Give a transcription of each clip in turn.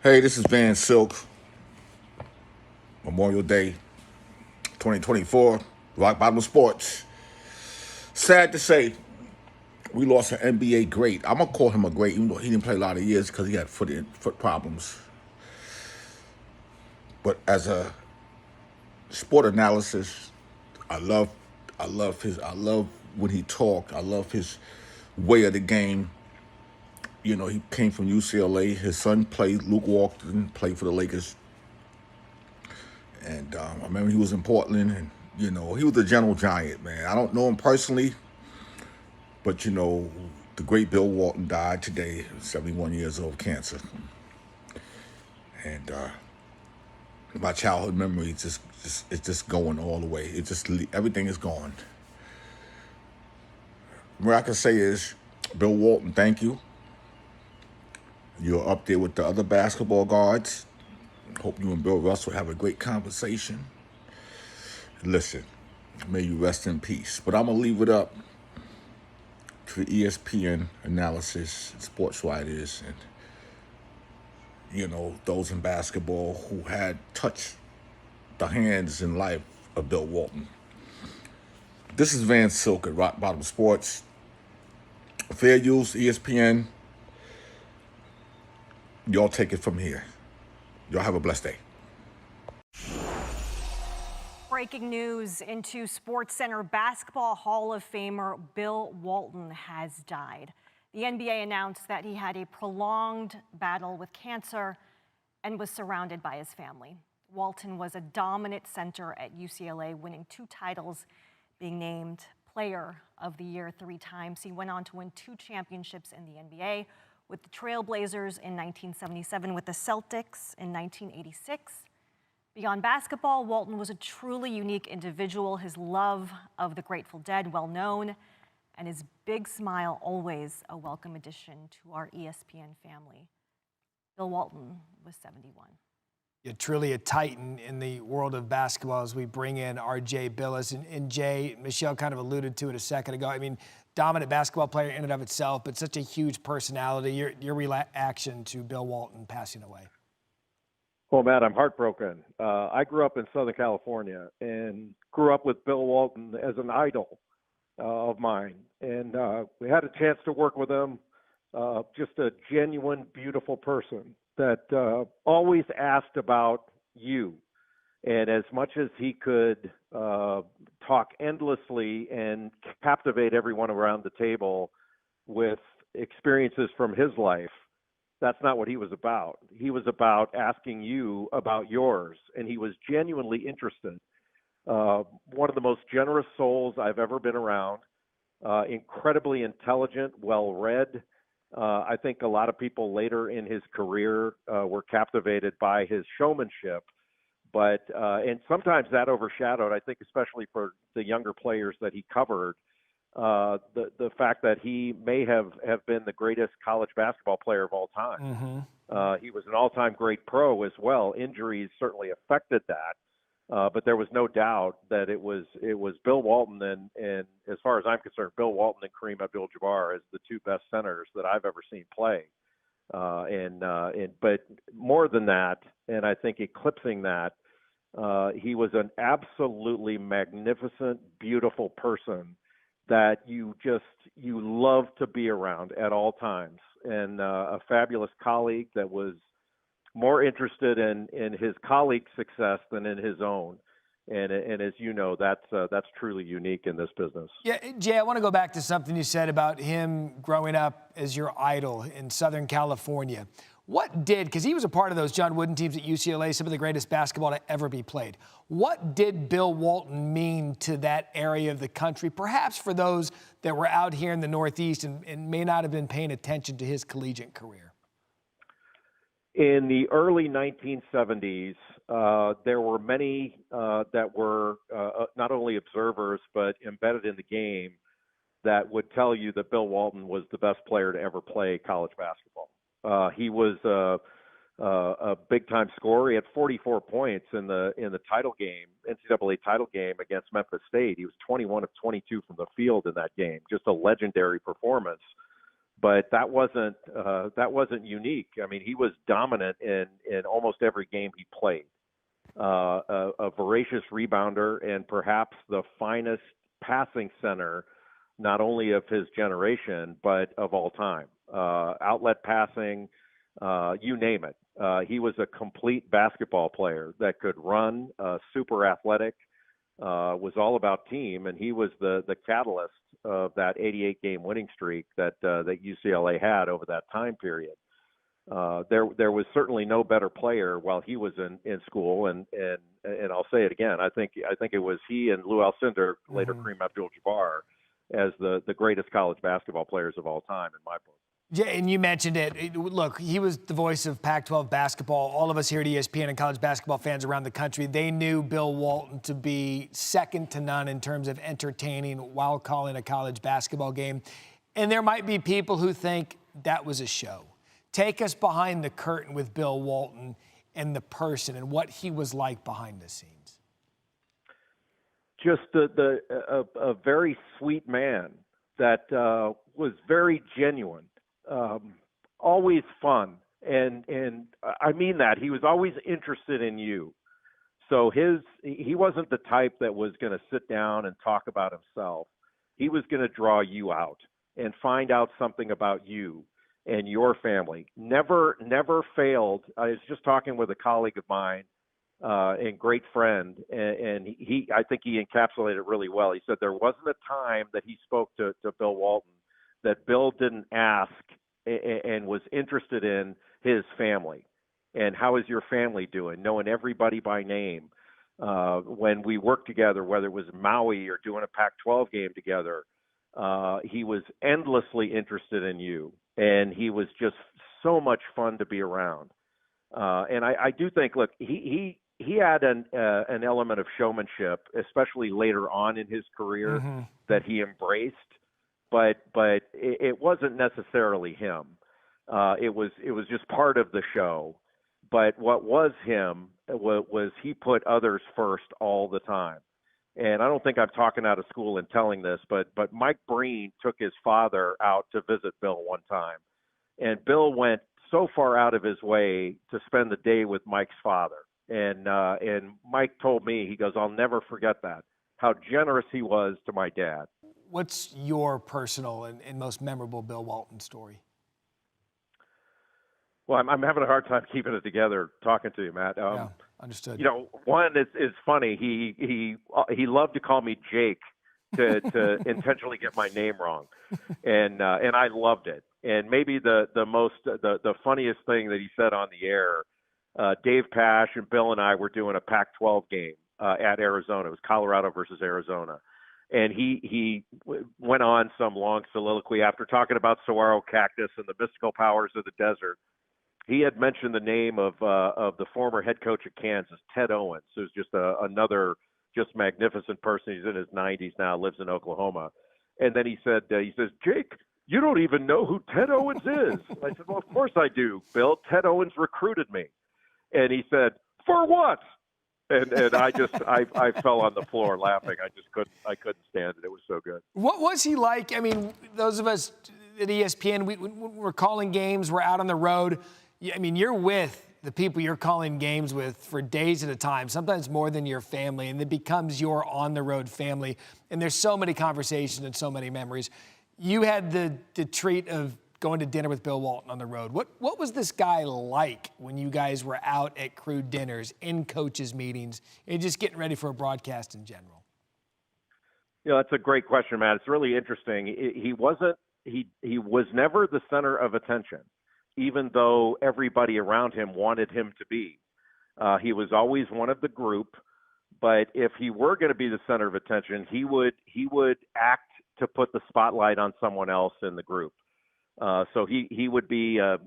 Hey, this is Van Silk, Memorial Day 2024, Rock Bottom Sports. Sad to say, we lost an NBA great. I'm going to call him a great, even though he didn't play a lot of years because he had foot problems. But as a sport analysis, I love, I love when he talked. I love his way of the game. You know, he came from UCLA. His son played, Luke Walton, played for the Lakers. And I remember he was in Portland, and he was a gentle giant, man. I don't know him personally, but the great Bill Walton died today, 71 years old, cancer. And my childhood memory it's just going all the way. Everything is gone. What I can say is, Bill Walton, thank you. You're up there with the other basketball guards. Hope you and Bill Russell have a great conversation. Listen, may you rest in peace. But I'm gonna leave it up to the ESPN analysis, sports writers, and those in basketball who had touched the hands and life of Bill Walton. This is Van Silk at Rock Bottom Sports. Fair use, ESPN. Y'all take it from here. Y'all have a blessed day. Breaking news into SportsCenter basketball Hall of Famer Bill Walton has died. The NBA announced that he had a prolonged battle with cancer and was surrounded by his family. Walton was a dominant center at UCLA, winning 2 titles, being named Player of the Year 3 times. He went on to win 2 championships in the NBA with the Trailblazers in 1977, with the Celtics in 1986. Beyond basketball, Walton was a truly unique individual. His love of the Grateful Dead, well known, and his big smile, always a welcome addition to our ESPN family. Bill Walton was 71. You're truly a titan in the world of basketball as we bring in R.J. Billis. And Jay, Michelle kind of alluded to it a second ago. I mean, dominant basketball player in and of itself, but such a huge personality. Your reaction to Bill Walton passing away? Well, Matt, I'm heartbroken. I grew up in Southern California and grew up with Bill Walton as an idol of mine. And we had a chance to work with him, just a genuine, beautiful person that always asked about you. And as much as he could talk endlessly and captivate everyone around the table with experiences from his life, that's not what he was about. He was about asking you about yours, and he was genuinely interested. One of the most generous souls I've ever been around, incredibly intelligent, well-read. I think a lot of people later in his career were captivated by his showmanship, but and sometimes that overshadowed, I think, especially for the younger players that he covered, the fact that he may have been the greatest college basketball player of all time. Mm-hmm. He was an all-time great pro as well. Injuries certainly affected that, but there was no doubt that it was Bill Walton and as far as I'm concerned, Bill Walton and Kareem Abdul-Jabbar as the 2 best centers that I've ever seen play. But more than that, and I think eclipsing that, he was an absolutely magnificent, beautiful person that you love to be around at all times, and a fabulous colleague that was more interested in his colleague's success than in his own. And as you know, that's truly unique in this business. Yeah, Jay, I want to go back to something you said about him growing up as your idol in Southern California. What did, because he was a part of those John Wooden teams at UCLA, some of the greatest basketball to ever be played. What did Bill Walton mean to that area of the country, perhaps for those that were out here in the Northeast and may not have been paying attention to his collegiate career? In the early 1970s, there were many that were not only observers but embedded in the game that would tell you that Bill Walton was the best player to ever play college basketball. He was a big-time scorer. He had 44 points in the title game, NCAA title game against Memphis State. He was 21 of 22 from the field in that game. Just a legendary performance. but that wasn't unique. I mean, he was dominant in almost every game he played. A voracious rebounder and perhaps the finest passing center, not only of his generation, but of all time. Outlet passing, you name it. He was a complete basketball player that could run, super athletic, was all about team, and he was the catalyst of that 88-game winning streak that UCLA had over that time period. There was certainly no better player while he was in school, and I'll say it again. I think it was he and Lou Alcindor, later Kareem Abdul-Jabbar, as the greatest college basketball players of all time in my book. Yeah, and you mentioned it. Look, he was the voice of Pac-12 basketball. All of us here at ESPN and college basketball fans around the country, they knew Bill Walton to be second to none in terms of entertaining while calling a college basketball game. And there might be people who think that was a show. Take us behind the curtain with Bill Walton and the person and what he was like behind the scenes. Just a very sweet man that was very genuine. Always fun, and I mean that. He was always interested in you. So he wasn't the type that was going to sit down and talk about himself. He was going to draw you out and find out something about you and your family. Never failed. I was just talking with a colleague of mine and great friend, and I think he encapsulated it really well. He said there wasn't a time that he spoke to Bill Walton that Bill didn't ask and was interested in his family. And how is your family doing? Knowing everybody by name. When we worked together, whether it was Maui or doing a Pac-12 game together, he was endlessly interested in you. And he was just so much fun to be around. And I do think, look, he had an element of showmanship, especially later on in his career, that he embraced. But it wasn't necessarily him. It was just part of the show. But what was him was he put others first all the time. And I don't think I'm talking out of school in telling this, but Mike Breen took his father out to visit Bill one time. And Bill went so far out of his way to spend the day with Mike's father. And Mike told me, he goes, I'll never forget that, how generous he was to my dad. What's your personal and most memorable Bill Walton story? Well, I'm having a hard time keeping it together talking to you, Matt. Yeah, understood. You know, one is funny. He loved to call me Jake to intentionally get my name wrong, and I loved it. And maybe the funniest thing that he said on the air, Dave Pash and Bill and I were doing a Pac-12 game at Arizona. It was Colorado versus Arizona. And he went on some long soliloquy after talking about saguaro cactus and the mystical powers of the desert. He had mentioned the name of the former head coach at Kansas, Ted Owens, who's just another just magnificent person. He's in his 90s now, lives in Oklahoma. And then he says, Jake, you don't even know who Ted Owens is. I said, well, of course I do, Bill. Ted Owens recruited me. And he said, for what? And I fell on the floor laughing. I couldn't stand it. It was so good. What was he like? I mean, those of us at ESPN, we're calling games, we're out on the road. I mean, you're with the people you're calling games with for days at a time, sometimes more than your family, and it becomes your on-the-road family. And there's so many conversations and so many memories. You had the treat of going to dinner with Bill Walton on the road. What was this guy like when you guys were out at crew dinners, in coaches' meetings, and just getting ready for a broadcast in general? Yeah, that's a great question, Matt. It's really interesting. He was never the center of attention, even though everybody around him wanted him to be. He was always one of the group, but if he were going to be the center of attention, he would act to put the spotlight on someone else in the group. So he would be a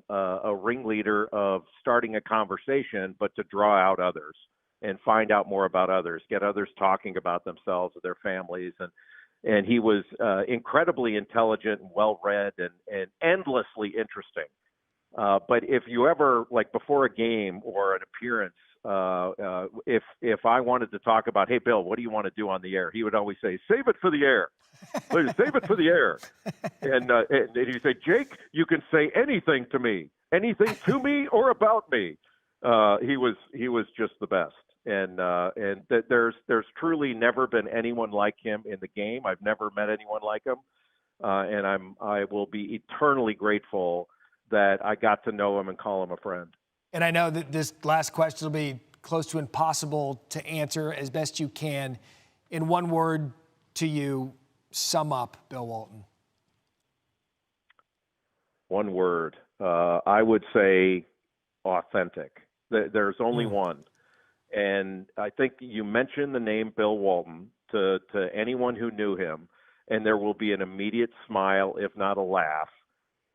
ringleader of starting a conversation, but to draw out others and find out more about others, get others talking about themselves or their families. And he was incredibly intelligent and well-read and endlessly interesting. But if you ever, like before a game or an appearance, if I wanted to talk about, hey, Bill, what do you want to do on the air? He would always say, save it for the air. Please, save it for the air. And he'd say, Jake, you can say anything to me or about me. He was just the best. And there's truly never been anyone like him in the game. I've never met anyone like him. And I will be eternally grateful that I got to know him and call him a friend. And I know that this last question will be close to impossible to answer as best you can. In one word to you, sum up Bill Walton. One word. I would say authentic. There's only one. And I think you mentioned the name Bill Walton to anyone who knew him, and there will be an immediate smile, if not a laugh,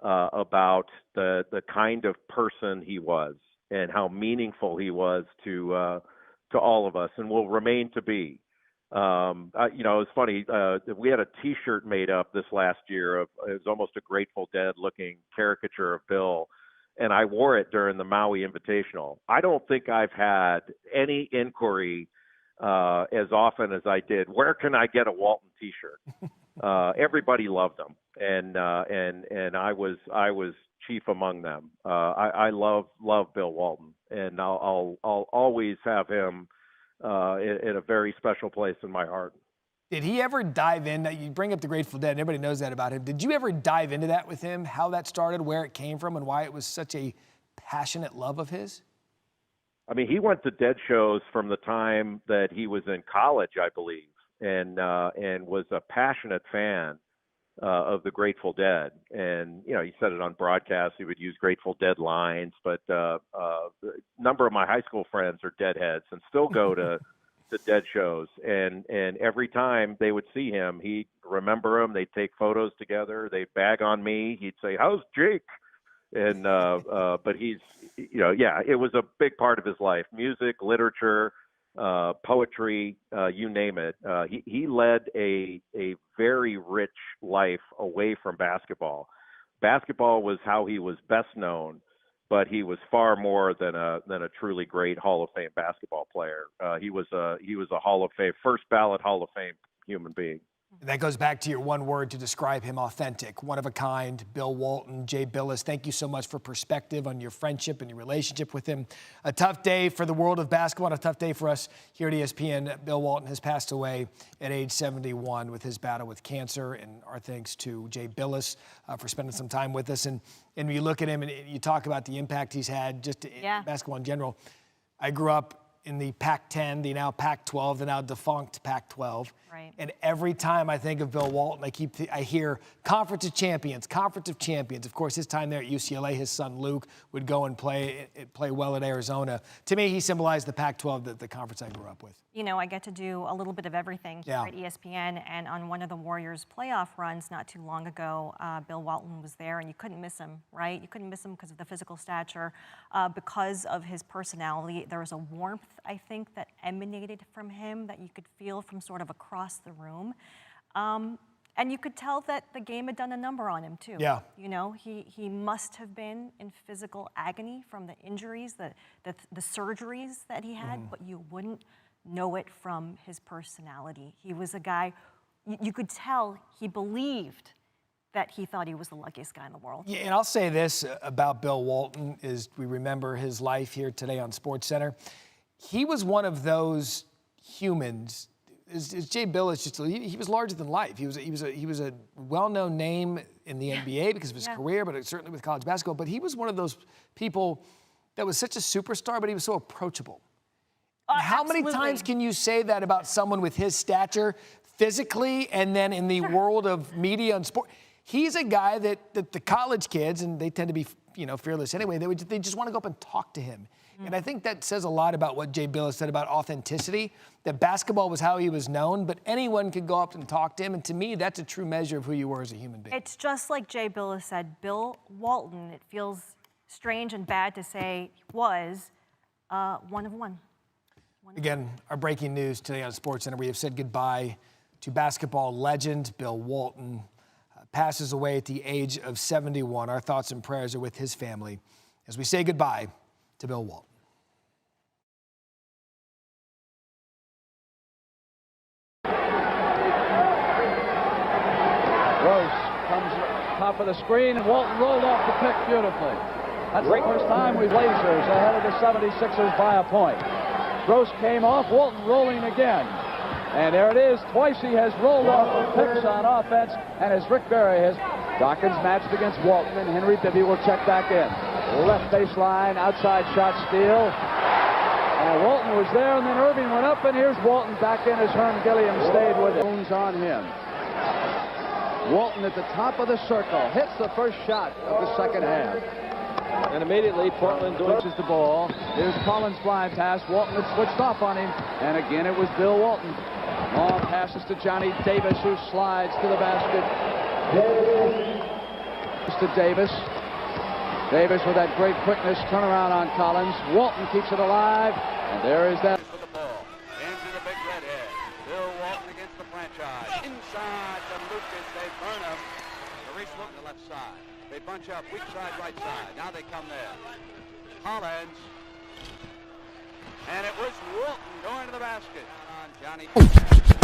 about the kind of person he was and how meaningful he was to all of us and will remain to be. It's funny. We had a T-shirt made up this last year it was almost a Grateful Dead looking caricature of Bill, and I wore it during the Maui Invitational. I don't think I've had any inquiry as often as I did. Where can I get a Walton T-shirt? Everybody loved him, and I was chief among them. I love Bill Walton, and I'll always have him in a very special place in my heart. Did he ever dive in? You bring up the Grateful Dead. Everybody knows that about him. Did you ever dive into that with him? How that started, where it came from, and why it was such a passionate love of his? I mean, he went to Dead shows from the time that he was in college, I believe, and was a passionate fan of the Grateful Dead. And, he said it on broadcast. He would use Grateful Dead lines. But a number of my high school friends are Deadheads and still go to Dead shows. And every time they would see him, he'd remember him. They'd take photos together. They'd bag on me. He'd say, how's Jake? And but he's, it was a big part of his life. Music, literature, poetry, you name it. He led a very rich life away from basketball. Basketball was how he was best known, but he was far more than a truly great Hall of Fame basketball player. He was a Hall of Fame, first ballot Hall of Fame human being. That goes back to your one word to describe him: authentic, one of a kind. Bill Walton, Jay Billis, thank you so much for perspective on your friendship and your relationship with him. A tough day for the world of basketball, and a tough day for us here at ESPN. Bill Walton has passed away at age 71 with his battle with cancer, and our thanks to Jay Billis for spending some time with us. And when you look at him and you talk about the impact he's had just in basketball in general. I grew up in the Pac-10, the now Pac-12, the now defunct Pac-12. Right. And every time I think of Bill Walton, I hear Conference of Champions, Conference of Champions. Of course, his time there at UCLA, his son Luke would go and play well at Arizona. To me, he symbolized the Pac-12, the conference I grew up with. I get to do a little bit of everything here at ESPN, and on one of the Warriors playoff runs not too long ago, Bill Walton was there, and you couldn't miss him, right? You couldn't miss him because of the physical stature, because of his personality. There was a warmth, I think, that emanated from him that you could feel from sort of across the room. And you could tell that the game had done a number on him, too. Yeah. He must have been in physical agony from the injuries, the surgeries that he had, but you wouldn't know it from his personality. He was a guy, you could tell he believed that he thought he was the luckiest guy in the world. Yeah, and I'll say this about Bill Walton is we remember his life here today on SportsCenter. He was one of those humans. As Jay Billis, he was larger than life. He was a well-known name in the NBA because of his career, but certainly with college basketball. But he was one of those people that was such a superstar, but he was so approachable. How many times can you say that about someone with his stature physically and then in the world of media and sport? He's a guy that the college kids, and they tend to be fearless anyway, they just want to go up and talk to him. And I think that says a lot about what Jay Billis said about authenticity, that basketball was how he was known, but anyone could go up and talk to him. And to me, that's a true measure of who you were as a human being. It's just like Jay Billis said, Bill Walton, it feels strange and bad to say, was one of one. Again, our breaking news today on SportsCenter, we have said goodbye to basketball legend Bill Walton. Passes away at the age of 71. Our thoughts and prayers are with his family as we say goodbye to Bill Walton. comes top of the screen, and Walton rolled off the pick beautifully. That's the first time we've Blazers ahead of the 76ers by a point. Gross came off, Walton rolling again. And there it is. Twice he has rolled off of picks on offense, and as Rick Barry has. Dawkins matched against Walton, and Henry Bibby will check back in. Left baseline, outside shot steal. And Walton was there, and then Irving went up, and here's Walton back in as Herm Gilliam stayed with it. On him. Walton at the top of the circle, hits the first shot of the second half. And immediately Portland launches the ball. Here's Collins' fly pass. Walton had switched off on him, and again it was Bill Walton. Long passes to Johnny Davis, who slides to the basket. To Davis. Davis with that great quickness, turnaround on Collins. Walton keeps it alive, and there is that. For the ball, into the big redhead. Bill Walton against the franchise. Inside to Lucas, they burn him. Maurice Wilton to the left side. They bunch up, weak side, right side. Now they come there. Collins. And it was Walton going to the basket. On Johnny.